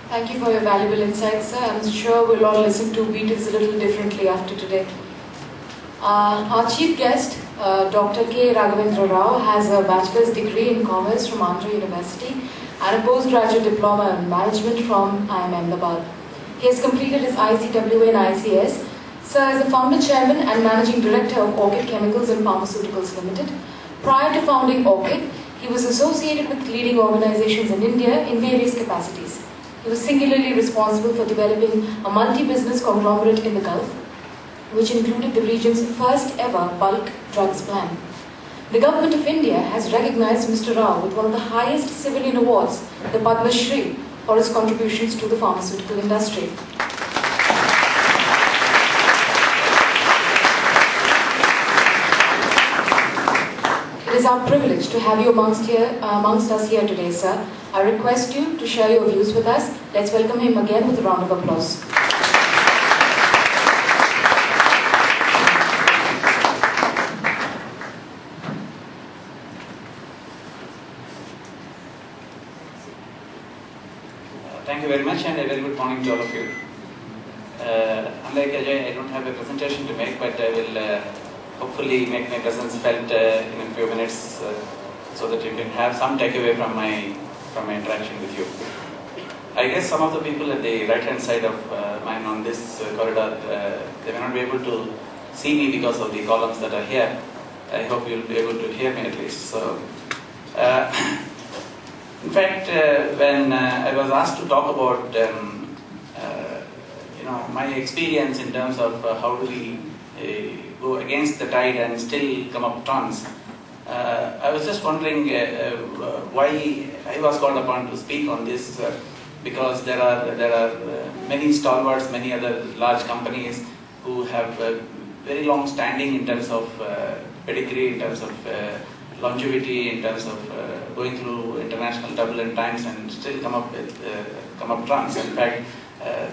Thank you for your valuable insights, sir. I'm sure we'll all listen to Beatles a little differently after today. Our chief guest, Dr. K. Raghavendra Rao, has a bachelor's degree in commerce from Andhra University and a postgraduate diploma in management from IIM Ahmedabad. He has completed his ICWA and ICS. Sir is the founder, chairman and managing director of Orchid Chemicals and Pharmaceuticals Limited. Prior to founding Orchid, he was associated with leading organizations in India in various capacities. He was singularly responsible for developing a multi-business conglomerate in the Gulf, which included the region's first ever bulk drugs plan. The Government of India has recognized Mr. Rao with one of the highest civilian awards, the Padma Shri, for his contributions to the pharmaceutical industry. It is our privilege to have you amongst us here today, sir. I request you to share your views with us. Let's welcome him again with a round of applause. Thank you very much and a very good morning to all of you. Unlike Ajay, I don't have a presentation to make, but I will hopefully make my presence felt in a few minutes so that you can have some takeaway from my interaction with you. I guess some of the people at the right hand side of mine on this corridor, they may not be able to see me because of the columns that are here. I hope you'll be able to hear me at least. So, in fact, when I was asked to talk about my experience in terms of how do we go against the tide and still come up tons, I was just wondering why I was called upon to speak on this, because there are many stalwarts, many other large companies who have very long standing in terms of pedigree, in terms of longevity, in terms of going through international turbulent times and still come up trumps. In fact,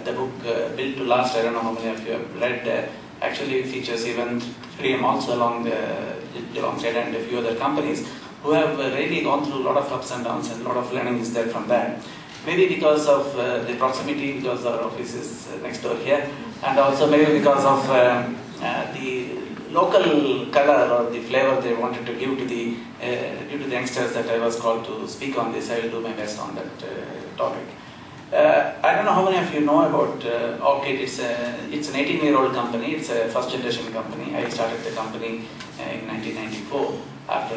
the book Built to Last, I don't know how many of you have read, actually features even 3M also alongside and a few other companies who have really gone through a lot of ups and downs and a lot of learning is there from that. Maybe because of the proximity, because our office is next door here, and also maybe because of the local color or the flavor they wanted to give to the youngsters that I was called to speak on this. I will do my best on that topic. I don't know how many of you know about Orchid. It's an 18-year-old company. It's a first-generation company. I started the company in 1994 after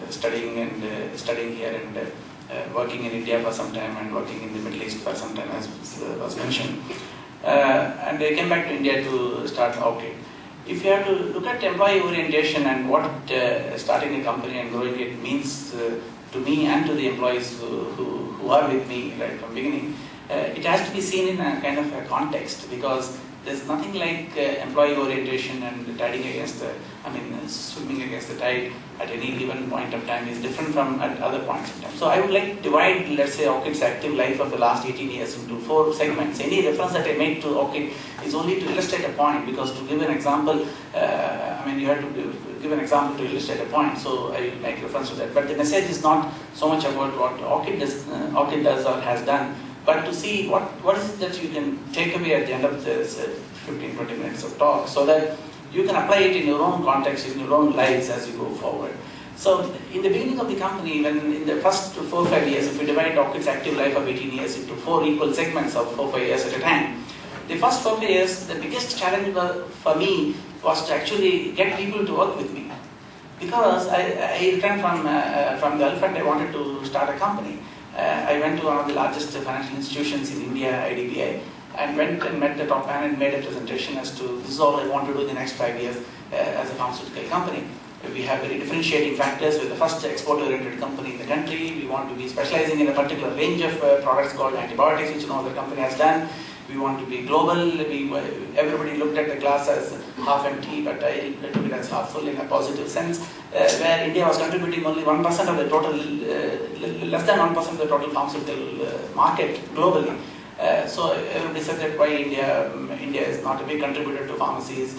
studying here and working in India for some time and working in the Middle East for some time, as was mentioned. And I came back to India to start Orchid. If you have to look at employee orientation and what starting a company and growing it means to me and to the employees who are with me right from the beginning, it has to be seen in a kind of a context, because there's nothing like employee orientation and swimming against the tide at any given point of time is different from at other points in time. So I would like to divide, let's say, Orchid's active life of the last 18 years into 4 segments. Any reference that I made to Orchid is only to illustrate a point, because to give an example, you have to give an example to illustrate a point, so I will make reference to that. But the message is not so much about what Orchid does or has done, but to see what is it that you can take away at the end of this 15-20 minutes of talk, so that you can apply it in your own context, in your own lives as you go forward. So in the beginning of the company, when in the first 4 or 5 years, if we divide Orchid's active life of 18 years into 4 equal segments of 4 or 5 years at a time, the first 4 or 5 years, the biggest challenge for me was to actually get people to work with me. Because I returned from Gulf and I wanted to start a company. I went to one of the largest financial institutions in India, IDBI, and went and met the top man and made a presentation as to this is all I want to do in the next 5 years as a pharmaceutical company. We have very differentiating factors. We're the first export-oriented company in the country. We want to be specializing in a particular range of products called antibiotics, which no other company has done. We want to be global. Everybody looked at the glass as half empty, but I took it as half full in a positive sense, where India was contributing only 1% of the total, less than 1% of the total pharmaceutical market globally. So everybody said that why India is not a big contributor to pharmacies,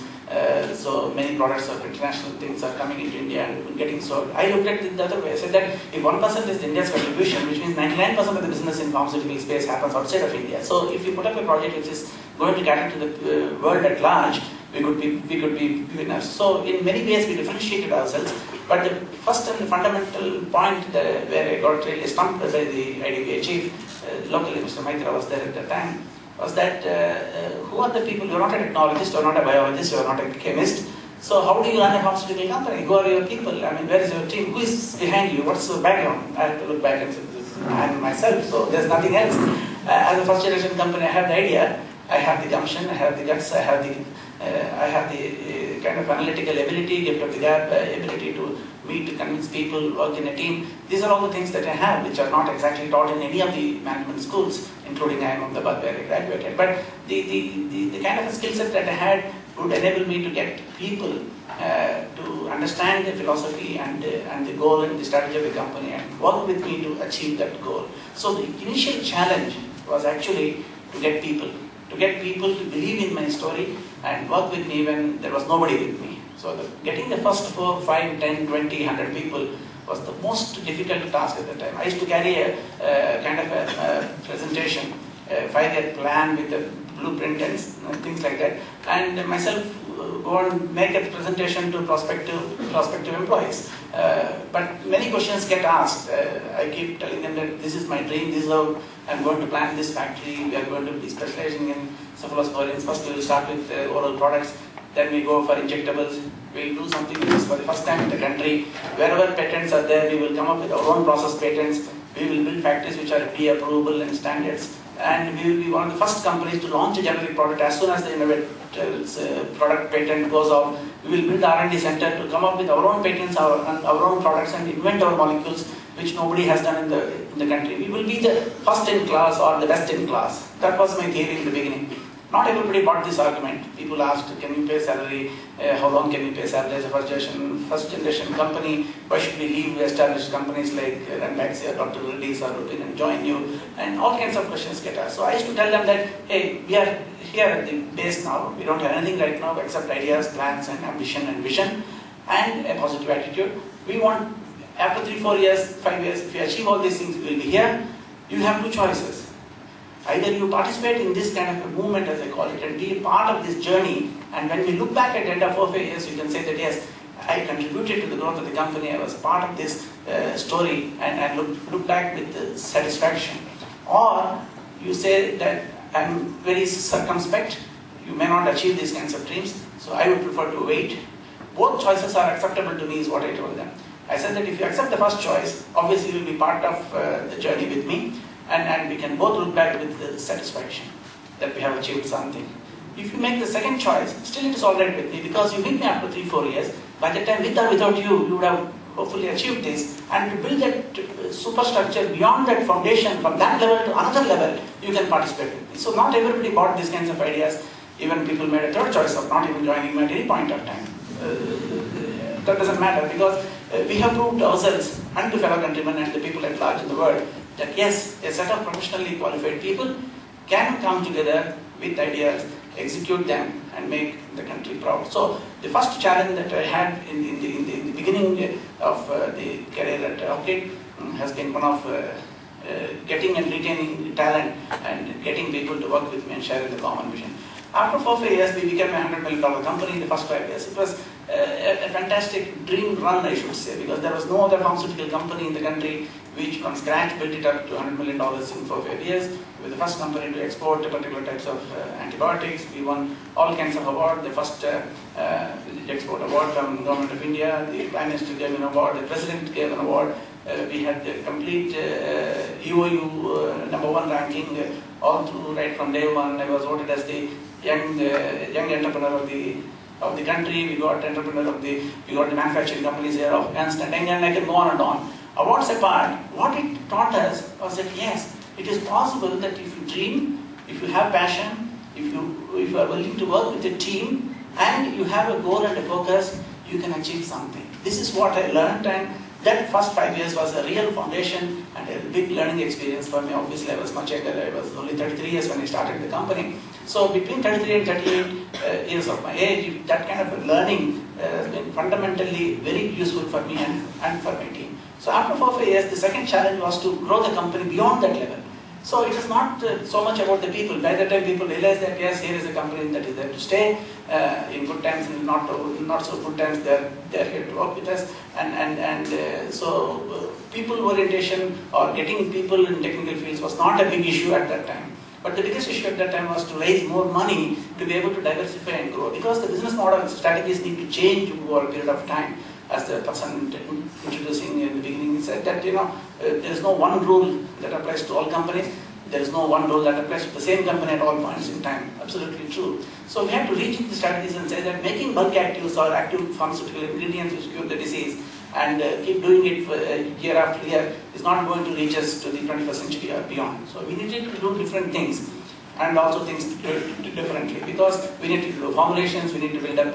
So many products of international things are coming into India and getting sold. I looked at it the other way. I said that if 1% is India's contribution, which means 99% of the business in pharmaceutical space happens outside of India. So if you put up a project which is going to cater to the world at large, we could be winners. So in many ways we differentiated ourselves. But the first and fundamental point where I got really stumped by the IDBI chief, locally Mr. Maitra was there at the time, was that who are the people? You are not a technologist, you are not a biologist, you are not a chemist. So how do you run a pharmaceutical company? Who are your people? I mean, where is your team? Who is behind you? What's the background? I have to look back and say, I am myself, so there's nothing else. As a first generation company, I have the idea, I have the gumption, I have the guts, I have the kind of analytical ability, gift of the gap, ability to meet, to convince people, work in a team. These are all the things that I have, which are not exactly taught in any of the management schools, including IIM Ahmedabad where I graduated. But the kind of a skill set that I had would enable me to get people to understand the philosophy and the goal and the strategy of the company and work with me to achieve that goal. So the initial challenge was actually to get people to believe in my story and work with me when there was nobody with me. So getting the first 4, 5, 10, 20, 100 people was the most difficult task at the time. I used to carry a kind of a presentation, a 5-year plan with a blueprint and things like that, and myself go and make a presentation to prospective employees. But many questions get asked. I keep telling them that this is my dream, this is how I'm going to plan this factory, we are going to be specializing in cephalosporins. First we will start with oral products, then we go for injectables. We'll do something which is for the first time in the country. Wherever patents are there, we will come up with our own process patents. We will build factories which are FDA approvable and standards. And we will be one of the first companies to launch a generic product as soon as the innovator's product patent goes off. We will build R&D center to come up with our own patents, our own products, and invent our molecules, which nobody has done in the country. We will be the first in class or the best in class. That was my theory in the beginning. Not everybody bought this argument. People asked, can you pay salary? How long can you pay salary as a first generation company? Why should we leave established companies like Ranbaxy or Dr. Reddy's or Lupin and join you? And all kinds of questions get asked. So I used to tell them that, hey, we are here at the base now. We don't have anything right now except ideas, plans, and ambition and vision, and a positive attitude. We want, after 3, 4 years, 5 years, if we achieve all these things, we will be here. You have 2 choices. Either you participate in this kind of a movement, as I call it, and be a part of this journey, and when we look back at the end of 4 or 5 years, you can say that yes, I contributed to the growth of the company, I was part of this story, and I look back with satisfaction. Or you say that I'm very circumspect, you may not achieve these kinds of dreams, so I would prefer to wait. Both choices are acceptable to me is what I told them. I said that if you accept the first choice, obviously you will be part of the journey with me, and we can both look back with satisfaction that we have achieved something. If you make the second choice, still it is alright with me because you meet me after 3, 4 years. By the time with or without you, you would have hopefully achieved this. And to build that superstructure beyond that foundation, from that level to another level, you can participate with me. So not everybody bought these kinds of ideas. Even people made a third choice of not even joining me at any point of time. That doesn't matter because we have proved ourselves and to fellow countrymen and the people at large in the world that yes, a set of professionally qualified people can come together with ideas, execute them, and make the country proud. So the first challenge that I had in the beginning of the career at Orchid has been one of getting and retaining talent and getting people to work with me and sharing the common vision. After 4 or 5 years, we became a $100 million company in the first 5 years. It was a fantastic dream run, I should say, because there was no other pharmaceutical company in the country which from scratch built it up to $100 million in 4 or 5 years. We were the first company to export particular types of antibiotics. We won all kinds of awards. The first export award from the Government of India, the Prime Minister gave an award, the President gave an award. We had the complete EOU #1 ranking all through right from day one. I was voted as the young entrepreneur of the country. We got the manufacturing companies here of Ernst & Young, and I can go on and on. Awards apart, what it taught us was that yes, it is possible that if you dream, if you have passion, if you are willing to work with a team, and you have a goal and a focus, you can achieve something. This is what I learned, and that first 5 years was a real foundation and a big learning experience for me. Obviously, I was much younger. I was only 33 years when I started the company. So between 33 and 38 years of my age, that kind of learning has been fundamentally very useful for me and for my team. So after 4-5 years, the second challenge was to grow the company beyond that level. So it is not so much about the people. By the time people realize that yes, here is a company that is there to stay in good times and not so good times, they are here to work with us. So people orientation or getting people in technical fields was not a big issue at that time. But the biggest issue at that time was to raise more money to be able to diversify and grow, because the business model strategies need to change over a period of time. As the person introducing in the beginning said that there is no one rule that applies to all companies. There is no one rule that applies to the same company at all points in time. Absolutely true. So we have to rejig the strategies and say that making bulk actives or active pharmaceutical ingredients which cure the disease and keep doing it for, year after year is not going to reach us to the 21st century or beyond. So we needed to do different things and also things differently, because we need to do formulations, we need to build up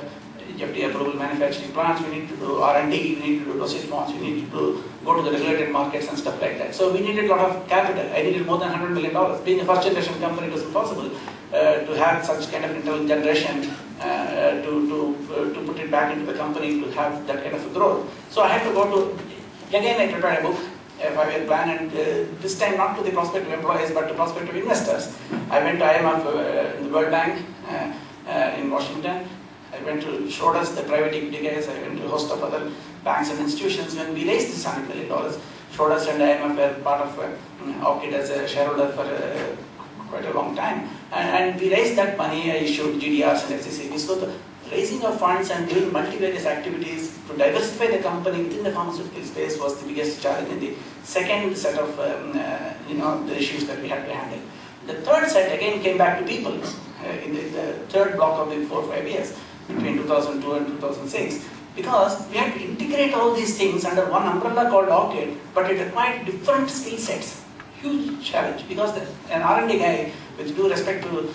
FDA approval manufacturing plants, we need to do R&D, we need to do dosage forms, we need to go to the regulated markets and stuff like that. So we needed a lot of capital. I needed more than $100 million. Being a first generation company, it was impossible to have such kind of internal generation to put it back into the company to have that kind of a growth. So I had to go to, again I prepared a book, a 5-year plan, and this time not to the prospective employees but to prospective investors. I went to IMF, the World Bank in Washington. I went to Schroders, the private equity guys. I went to a host of other banks and institutions. When we raised this $100 million, Schroders and IMF were part of Orchid as a shareholder for quite a long time. And we raised that money. I issued GDRs and FCCBs. So the raising of funds and doing multivarious activities to diversify the company within the pharmaceutical space was the biggest challenge in the second set of the issues that we had to handle. The third set again came back to people in the third block of the 4 or 5 years, between 2002 and 2006, because we had to integrate all these things under one umbrella called Orchid, but it required different skill sets. Huge challenge, because an R&D guy, with due respect to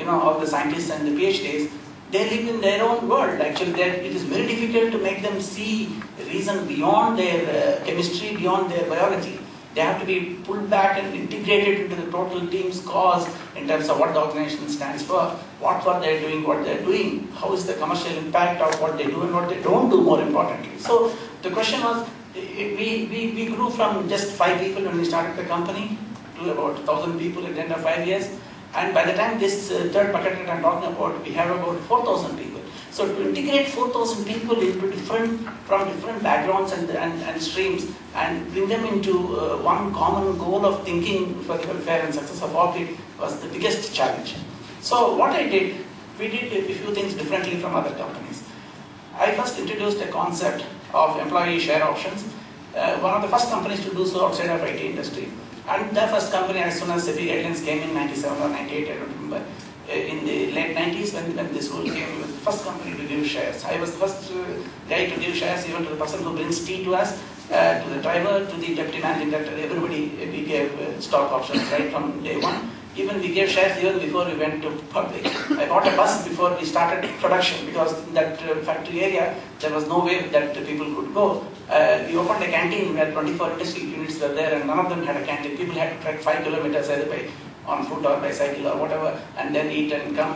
all the scientists and the PhDs, they live in their own world. Actually, it is very difficult to make them see reason beyond their chemistry, beyond their biology. They have to be pulled back and integrated into the total team's cause in terms of what the organization stands for, what they're doing, how is the commercial impact of what they do and what they don't do, more importantly. So the question was, we grew from just 5 people when we started the company to about 1,000 people at the end of 5 years. And by the time this third bucket that I'm talking about, we have about 4,000 people. So to integrate 4,000 people from different backgrounds and streams and bring them into one common goal of thinking for the welfare and success of Orchid was the biggest challenge. So what I did, we did a few things differently from other companies. I first introduced a concept of employee share options. One of the first companies to do so outside of IT industry. And the first company, as soon as SEBI guidelines came in 97 or 98, I don't remember, in the late 90s when this rule came, we were the first company to give shares. I was the first guy to give shares, even to the person who brings tea to us, to the driver, to the deputy managing director. Everybody, we gave stock options right from day one. Even we gave shares even before we went to public. I bought a bus before we started production, because in that factory area there was no way that people could go. We opened a canteen where 24 industrial units were there, and none of them had a canteen. People had to trek 5 kilometers either on foot or by cycle or whatever, and then eat and come.